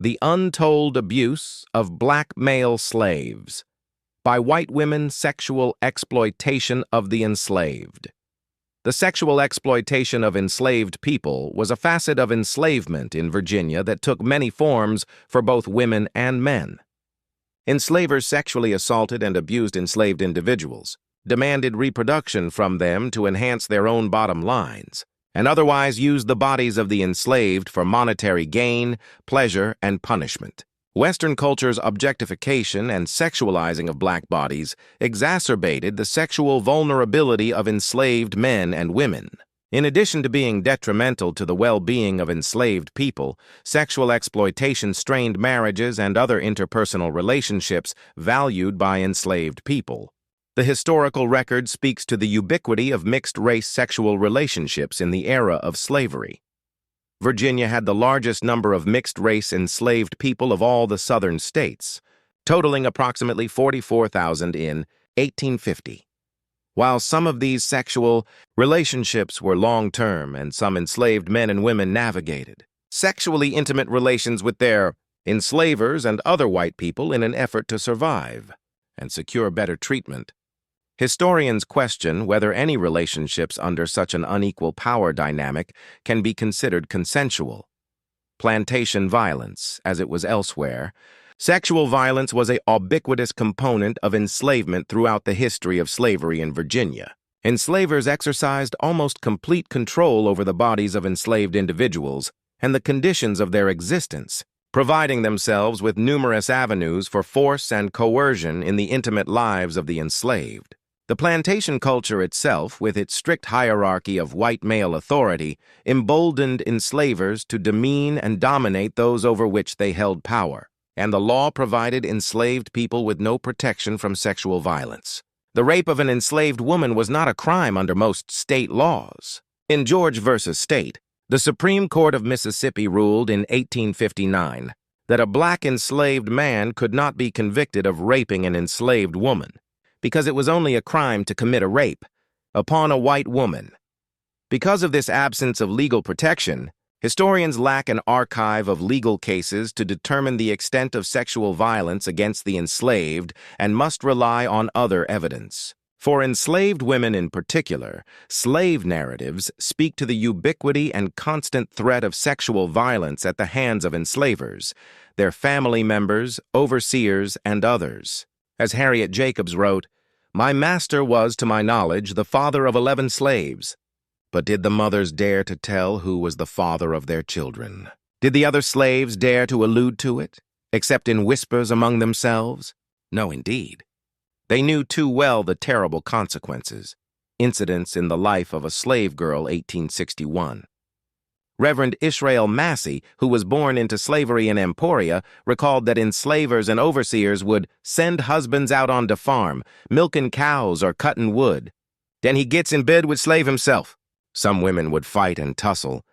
The Untold Abuse of Black Male Slaves by White Women Sexual Exploitation of the Enslaved. The sexual exploitation of enslaved people was a facet of enslavement in Virginia that took many forms for both women and men. Enslavers sexually assaulted and abused enslaved individuals, demanded reproduction from them to enhance their own bottom lines, and otherwise used the bodies of the enslaved for monetary gain, pleasure, and punishment. Western culture's objectification and sexualizing of black bodies exacerbated the sexual vulnerability of enslaved men and women. In addition to being detrimental to the well-being of enslaved people, sexual exploitation strained marriages and other interpersonal relationships valued by enslaved people. The historical record speaks to the ubiquity of mixed-race sexual relationships in the era of slavery. Virginia had the largest number of mixed-race enslaved people of all the southern states, totaling approximately 44,000 in 1850. While some of these sexual relationships were long-term and some enslaved men and women navigated sexually intimate relations with their enslavers and other white people in an effort to survive and secure better treatment, historians question whether any relationships under such an unequal power dynamic can be considered consensual. Plantation violence, as it was elsewhere, sexual violence was a ubiquitous component of enslavement throughout the history of slavery in Virginia. Enslavers exercised almost complete control over the bodies of enslaved individuals and the conditions of their existence, providing themselves with numerous avenues for force and coercion in the intimate lives of the enslaved. The plantation culture itself, with its strict hierarchy of white male authority, emboldened enslavers to demean and dominate those over which they held power, and the law provided enslaved people with no protection from sexual violence. The rape of an enslaved woman was not a crime under most state laws. In George v. State, the Supreme Court of Mississippi ruled in 1859 that a black enslaved man could not be convicted of raping an enslaved woman, because it was only a crime to commit a rape upon a white woman. Because of this absence of legal protection, historians lack an archive of legal cases to determine the extent of sexual violence against the enslaved and must rely on other evidence. For enslaved women in particular, slave narratives speak to the ubiquity and constant threat of sexual violence at the hands of enslavers, their family members, overseers, and others. As Harriet Jacobs wrote, "My master was, to my knowledge, the father of 11 slaves. But did the mothers dare to tell who was the father of their children? Did the other slaves dare to allude to it, except in whispers among themselves? No, indeed. They knew too well the terrible consequences. Incidents in the life of a slave girl, 1861. Reverend Israel Massey, who was born into slavery in Emporia, recalled that enslavers and overseers would send husbands out on the farm, milking cows or cutting wood. Then he gets in bed with slave himself. Some women would fight and tussle.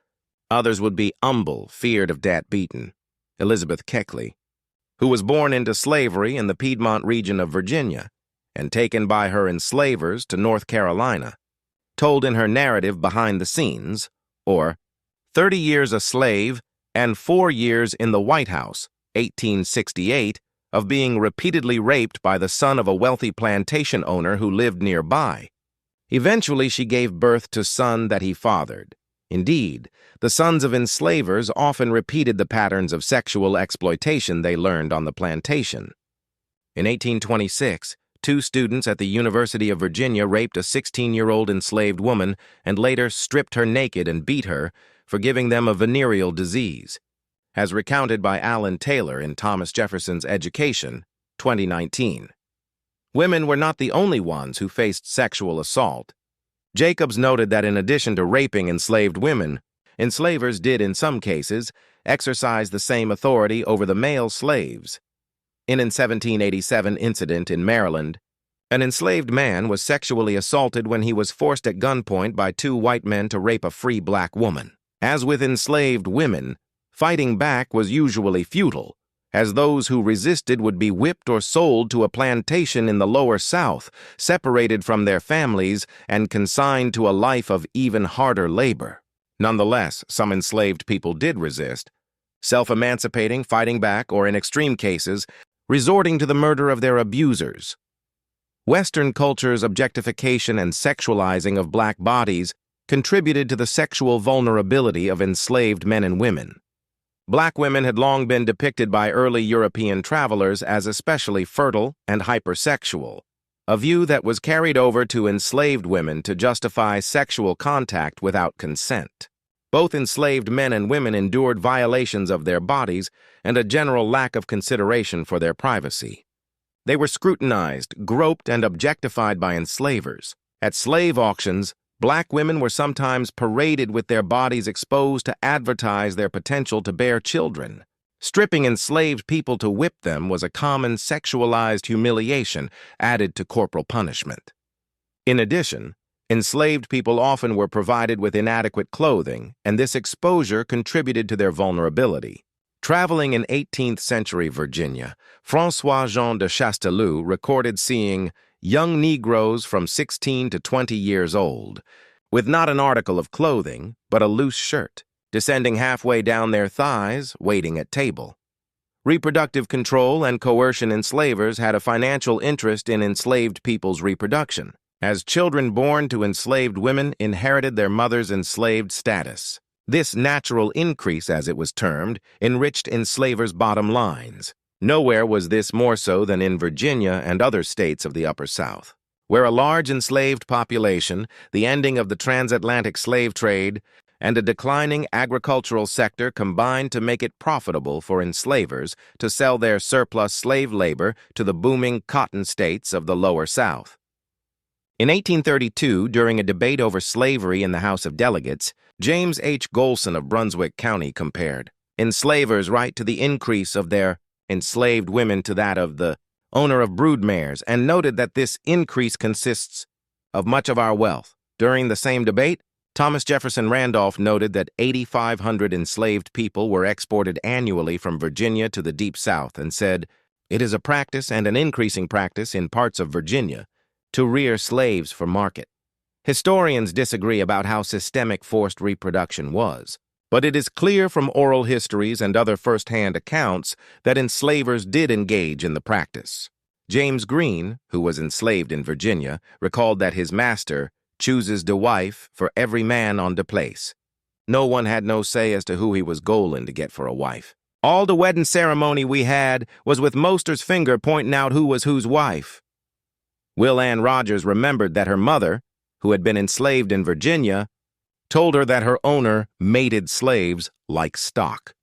Others would be humble, feared of dat beaten." Elizabeth Keckley, who was born into slavery in the Piedmont region of Virginia and taken by her enslavers to North Carolina, told in her narrative Behind the Scenes, or 30 Years a Slave and 4 Years in the White House, 1868, of being repeatedly raped by the son of a wealthy plantation owner who lived nearby. Eventually, she gave birth to son that he fathered. Indeed, the sons of enslavers often repeated the patterns of sexual exploitation they learned on the plantation. In 1826, 2 students at the University of Virginia raped a 16-year-old enslaved woman and later stripped her naked and beat her for giving them a venereal disease, as recounted by Alan Taylor in Thomas Jefferson's Education, 2019. Women were not the only ones who faced sexual assault. Jacobs noted that in addition to raping enslaved women, enslavers did, in some cases, exercise the same authority over the male slaves. In a 1787 incident in Maryland, an enslaved man was sexually assaulted when he was forced at gunpoint by 2 white men to rape a free black woman. As with enslaved women, fighting back was usually futile, as those who resisted would be whipped or sold to a plantation in the lower South, separated from their families and consigned to a life of even harder labor. Nonetheless, some enslaved people did resist, self-emancipating, fighting back, or in extreme cases, resorting to the murder of their abusers. Western culture's objectification and sexualizing of black bodies contributed to the sexual vulnerability of enslaved men and women. Black women had long been depicted by early European travelers as especially fertile and hypersexual, a view that was carried over to enslaved women to justify sexual contact without consent. Both enslaved men and women endured violations of their bodies and a general lack of consideration for their privacy. They were scrutinized, groped, and objectified by enslavers. At slave auctions, black women were sometimes paraded with their bodies exposed to advertise their potential to bear children. Stripping enslaved people to whip them was a common sexualized humiliation added to corporal punishment. In addition, enslaved people often were provided with inadequate clothing, and this exposure contributed to their vulnerability. Traveling in 18th century Virginia, François-Jean de Chastellux recorded seeing young Negroes from 16 to 20 years old, with not an article of clothing, but a loose shirt, descending halfway down their thighs, waiting at table. Reproductive control and coercion enslavers had a financial interest in enslaved people's reproduction, as children born to enslaved women inherited their mother's enslaved status. This natural increase, as it was termed, enriched enslavers' bottom lines. Nowhere was this more so than in Virginia and other states of the Upper South, where a large enslaved population, the ending of the transatlantic slave trade, and a declining agricultural sector combined to make it profitable for enslavers to sell their surplus slave labor to the booming cotton states of the Lower South. In 1832, during a debate over slavery in the House of Delegates, James H. Golson of Brunswick County compared enslavers' right to the increase of their enslaved women to that of the owner of brood mares, and noted that this increase consists of much of our wealth. During the same debate, Thomas Jefferson Randolph noted that 8,500 enslaved people were exported annually from Virginia to the Deep South and said, "It is a practice and an increasing practice in parts of Virginia to rear slaves for market." Historians disagree about how systemic forced reproduction was, but it is clear from oral histories and other first-hand accounts that enslavers did engage in the practice. James Green, who was enslaved in Virginia, recalled that his master chooses de wife for every man on de place. No one had no say as to who he was goin' to get for a wife. All the wedding ceremony we had was with Moster's finger pointing out who was whose wife. Will Ann Rogers remembered that her mother, who had been enslaved in Virginia, told her that her owner mated slaves like stock.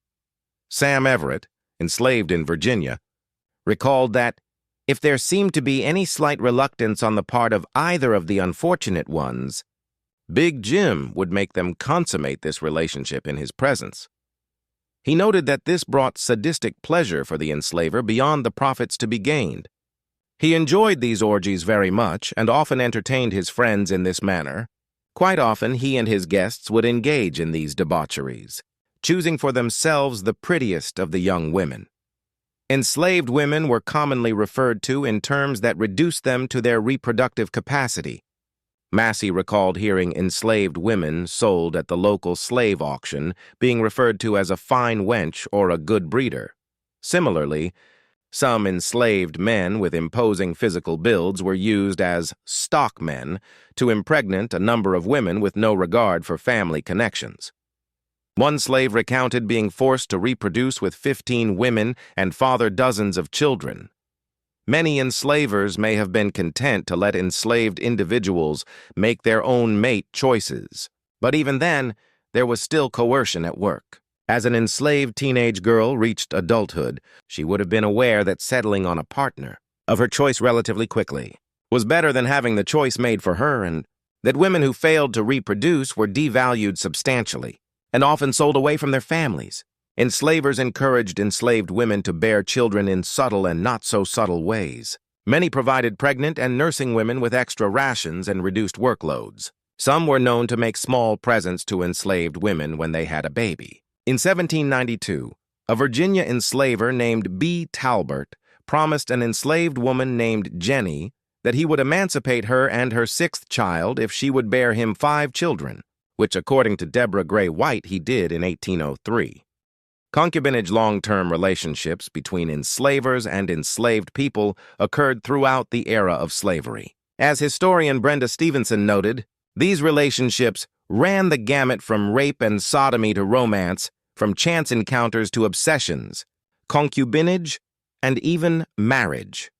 Sam Everett, enslaved in Virginia, recalled that if there seemed to be any slight reluctance on the part of either of the unfortunate ones, Big Jim would make them consummate this relationship in his presence. He noted that this brought sadistic pleasure for the enslaver beyond the profits to be gained. He enjoyed these orgies very much and often entertained his friends in this manner. Quite often, he and his guests would engage in these debaucheries, choosing for themselves the prettiest of the young women. Enslaved women were commonly referred to in terms that reduced them to their reproductive capacity. Massey recalled hearing enslaved women sold at the local slave auction being referred to as a fine wench or a good breeder. Similarly, some enslaved men with imposing physical builds were used as stockmen to impregnate a number of women with no regard for family connections. One slave recounted being forced to reproduce with 15 women and father dozens of children. Many enslavers may have been content to let enslaved individuals make their own mate choices, but even then, there was still coercion at work. As an enslaved teenage girl reached adulthood, she would have been aware that settling on a partner of her choice relatively quickly was better than having the choice made for her, and that women who failed to reproduce were devalued substantially and often sold away from their families. Enslavers encouraged enslaved women to bear children in subtle and not-so-subtle ways. Many provided pregnant and nursing women with extra rations and reduced workloads. Some were known to make small presents to enslaved women when they had a baby. In 1792, a Virginia enslaver named B. Talbert promised an enslaved woman named Jenny that he would emancipate her and her 6th child if she would bear him 5 children, which according to Deborah Gray White he did in 1803. Concubinage long-term relationships between enslavers and enslaved people occurred throughout the era of slavery. As historian Brenda Stevenson noted, these relationships ran the gamut from rape and sodomy to romance, from chance encounters to obsessions, concubinage, and even marriage.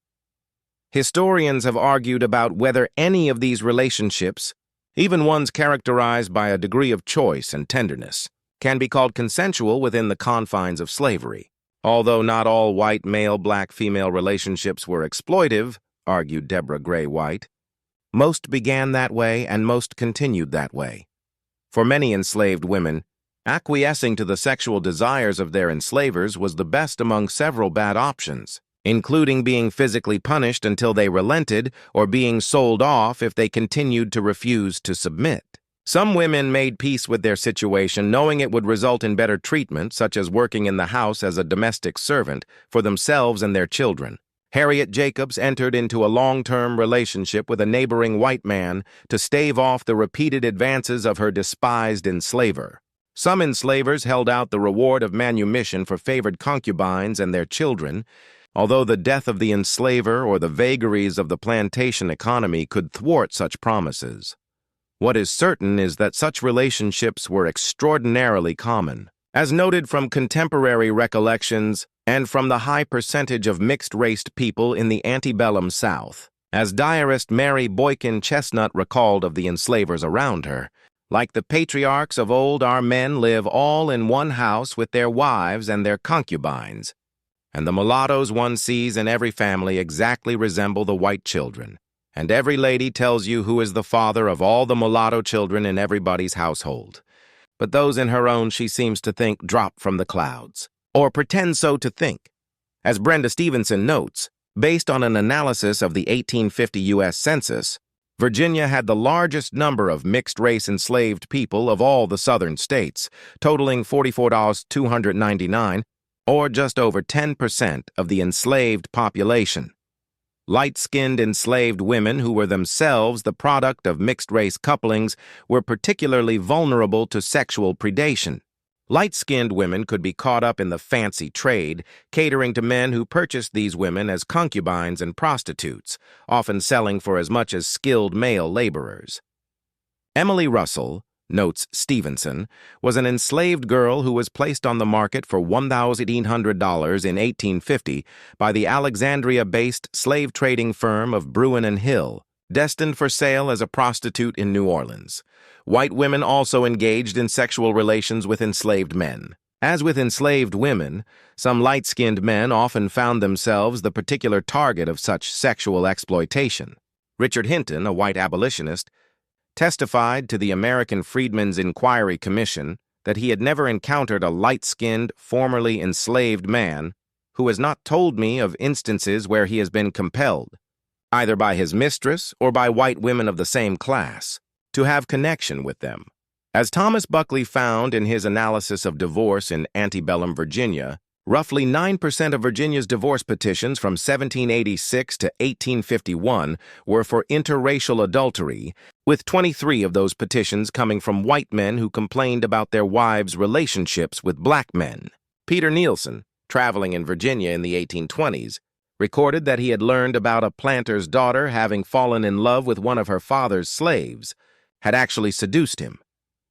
Historians have argued about whether any of these relationships, even ones characterized by a degree of choice and tenderness, can be called consensual within the confines of slavery. Although not all white male-black female relationships were exploitive, argued Deborah Gray White, most began that way and most continued that way. For many enslaved women, acquiescing to the sexual desires of their enslavers was the best among several bad options, including being physically punished until they relented or being sold off if they continued to refuse to submit. Some women made peace with their situation, knowing it would result in better treatment, such as working in the house as a domestic servant for themselves and their children. Harriet Jacobs entered into a long-term relationship with a neighboring white man to stave off the repeated advances of her despised enslaver. Some enslavers held out the reward of manumission for favored concubines and their children, although the death of the enslaver or the vagaries of the plantation economy could thwart such promises. What is certain is that such relationships were extraordinarily common. As noted from contemporary recollections and from the high percentage of mixed-raced people in the antebellum South, as diarist Mary Boykin Chestnut recalled of the enslavers around her, like the patriarchs of old, our men live all in one house with their wives and their concubines, and the mulattoes one sees in every family exactly resemble the white children, and every lady tells you who is the father of all the mulatto children in everybody's household. But those in her own she seems to think drop from the clouds, or pretend so to think. As Brenda Stevenson notes, based on an analysis of the 1850 U.S. Census, Virginia had the largest number of mixed-race enslaved people of all the southern states, totaling 44,299, or just over 10% of the enslaved population. Light-skinned enslaved women who were themselves the product of mixed-race couplings were particularly vulnerable to sexual predation. Light-skinned women could be caught up in the fancy trade, catering to men who purchased these women as concubines and prostitutes, often selling for as much as skilled male laborers. Emily Russell, notes Stevenson, was an enslaved girl who was placed on the market for $1,800 in 1850 by the Alexandria-based slave-trading firm of Bruin and Hill, destined for sale as a prostitute in New Orleans. White women also engaged in sexual relations with enslaved men. As with enslaved women, some light-skinned men often found themselves the particular target of such sexual exploitation. Richard Hinton, a white abolitionist, testified to the American Freedmen's Inquiry Commission that he had never encountered a light-skinned, formerly enslaved man who has not told me of instances where he has been compelled, either by his mistress or by white women of the same class, to have connection with them. As Thomas Buckley found in his analysis of divorce in antebellum Virginia, roughly 9% of Virginia's divorce petitions from 1786 to 1851 were for interracial adultery, with 23 of those petitions coming from white men who complained about their wives' relationships with black men. Peter Nielsen, traveling in Virginia in the 1820s, recorded that he had learned about a planter's daughter having fallen in love with one of her father's slaves, had actually seduced him.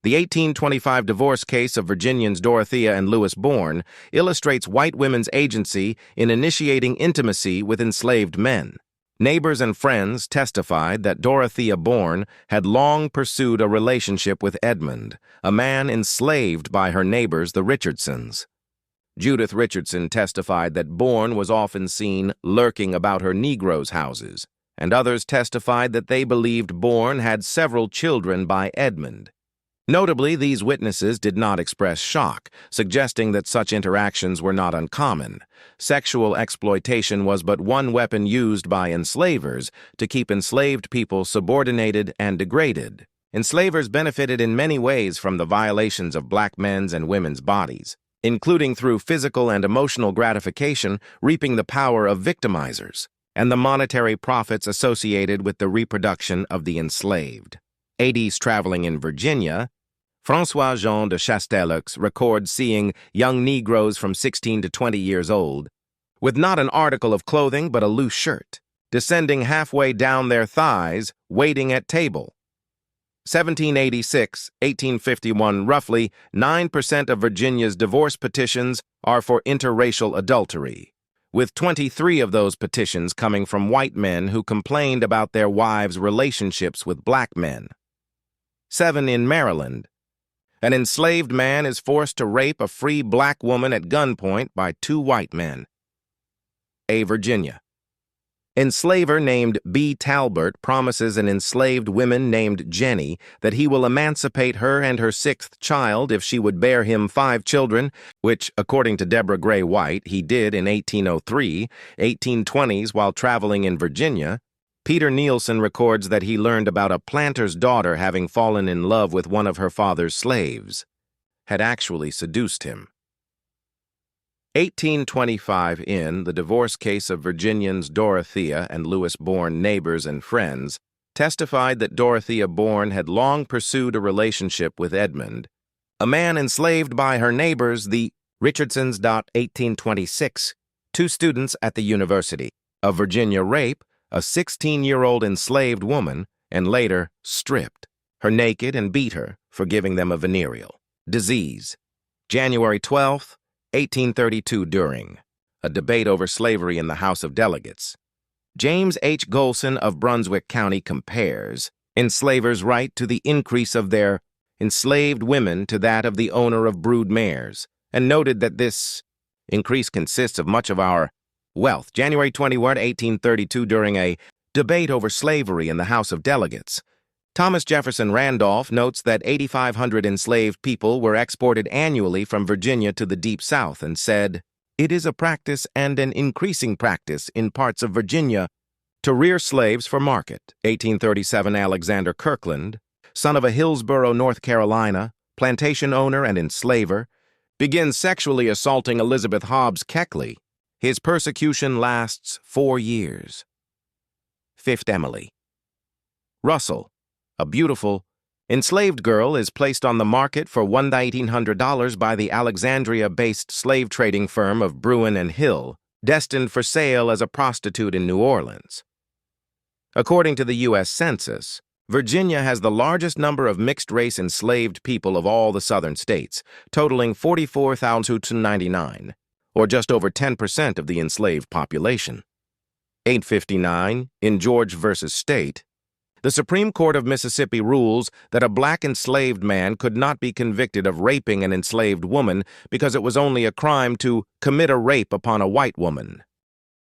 The 1825 divorce case of Virginians Dorothea and Lewis Bourne illustrates white women's agency in initiating intimacy with enslaved men. Neighbors and friends testified that Dorothea Bourne had long pursued a relationship with Edmund, a man enslaved by her neighbors, the Richardsons. Judith Richardson testified that Bourne was often seen lurking about her Negroes' houses, and others testified that they believed Bourne had several children by Edmund. Notably, these witnesses did not express shock, suggesting that such interactions were not uncommon. Sexual exploitation was but one weapon used by enslavers to keep enslaved people subordinated and degraded. Enslavers benefited in many ways from the violations of black men's and women's bodies, including through physical and emotional gratification, reaping the power of victimizers, and the monetary profits associated with the reproduction of the enslaved. 80s traveling in Virginia, François-Jean de Chastellux records seeing young Negroes from 16 to 20 years old, with not an article of clothing but a loose shirt, descending halfway down their thighs, waiting at table. 1786, 1851, roughly 9% of Virginia's divorce petitions are for interracial adultery, with 23 of those petitions coming from white men who complained about their wives' relationships with black men. 7 in Maryland. An enslaved man is forced to rape a free black woman at gunpoint by 2 white men. A. Virginia. Enslaver named B. Talbert promises an enslaved woman named Jenny that he will emancipate her and her 6th child if she would bear him 5 children, which, according to Deborah Gray White, he did in 1803, 1820s while traveling in Virginia. Peter Nielsen records that he learned about a planter's daughter having fallen in love with one of her father's slaves, had actually seduced him. 1825 in the divorce case of Virginians Dorothea and Louis Bourne, neighbors and friends, testified that Dorothea Bourne had long pursued a relationship with Edmund, a man enslaved by her neighbors, the Richardsons. 1826, 2 students at the University of Virginia rape a 16-year-old enslaved woman and later stripped her naked and beat her for giving them a venereal disease. January 12th, 1832 during a debate over slavery in the House of Delegates. James H. Golson of Brunswick County compares enslavers' right to the increase of their enslaved women to that of the owner of brood mares, and noted that this increase consists of much of our wealth. January 21, 1832 during a debate over slavery in the House of Delegates. Thomas Jefferson Randolph notes that 8,500 enslaved people were exported annually from Virginia to the Deep South and said, "It is a practice and an increasing practice in parts of Virginia to rear slaves for market." 1837 Alexander Kirkland, son of a Hillsborough, North Carolina, plantation owner and enslaver, begins sexually assaulting Elizabeth Hobbs Keckley. His persecution lasts 4 years. 5th Emily. Russell. A beautiful, enslaved girl is placed on the market for $1,800 by the Alexandria-based slave trading firm of Bruin and Hill, destined for sale as a prostitute in New Orleans. According to the U.S. Census, Virginia has the largest number of mixed-race enslaved people of all the southern states, totaling 44,299, or just over 10% of the enslaved population. 859, in George v. State, the Supreme Court of Mississippi rules that a black enslaved man could not be convicted of raping an enslaved woman because it was only a crime to commit a rape upon a white woman.